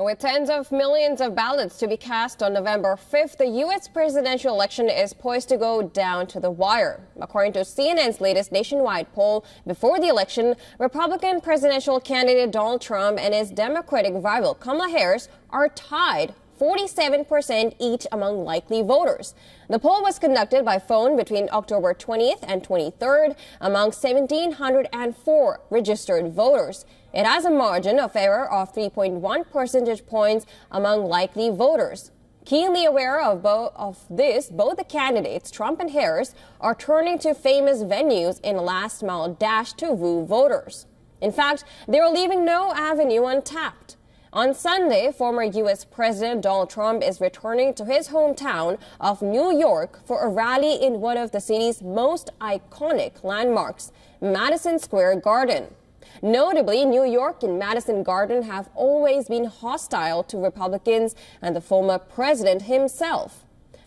With tens of millions of ballots to be cast on November 5th, the U.S. presidential election is poised to go down to the wire. According to CNN's latest nationwide poll before the election, Republican presidential candidate Donald Trump and his Democratic rival Kamala Harris are tied 47% each among likely voters. The poll was conducted by phone between October 20th and 23rd among 1,704 registered voters. It has a margin of error of 3.1 percentage points among likely voters. Keenly aware of this, both the candidates, Trump and Harris, are turning to famous venues in a last-mile dash to woo voters. In fact, they are leaving no avenue untapped. On Sunday, former U.S. President Donald Trump is returning to his hometown of New York for a rally in one of the city's most iconic landmarks, Madison Square Garden. Notably, New York and Madison Garden have always been hostile to Republicans and the former president himself.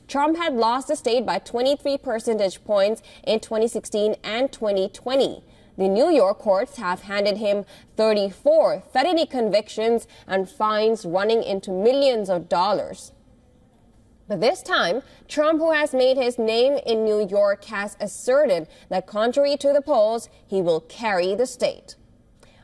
Trump had lost the state by 23 percentage points in 2016 and 2020. The New York courts have handed him 34 felony convictions and fines running into millions of dollars. But this time, Trump, who has made his name in New York, has asserted that contrary to the polls, he will carry the state.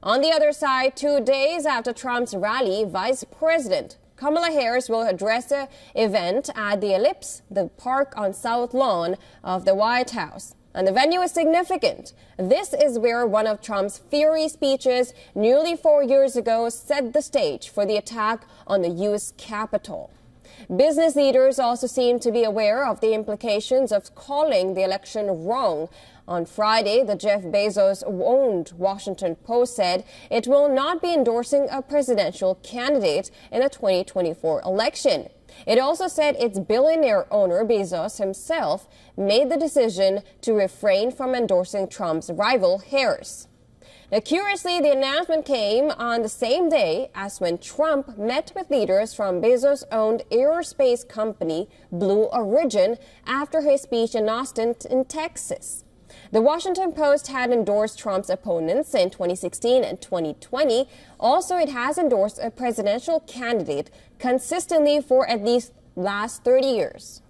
On the other side, 2 days after Trump's rally, Vice President Kamala Harris will address an event at the Ellipse, the park on South Lawn of the White House. And the venue is significant. This is where one of Trump's fiery speeches nearly 4 years ago set the stage for the attack on the U.S. Capitol. Business leaders also seem to be aware of the implications of calling the election wrong. On Friday, the Jeff Bezos-owned Washington Post said it will not be endorsing a presidential candidate in the 2024 election. It also said its billionaire owner, Bezos himself, made the decision to refrain from endorsing Trump's rival, Harris. Now, curiously, the announcement came on the same day as when Trump met with leaders from Bezos-owned aerospace company Blue Origin after his speech in Austin, in Texas. The Washington Post had endorsed Trump's opponents in 2016 and 2020. Also, it has endorsed a presidential candidate consistently for at least last 30 years.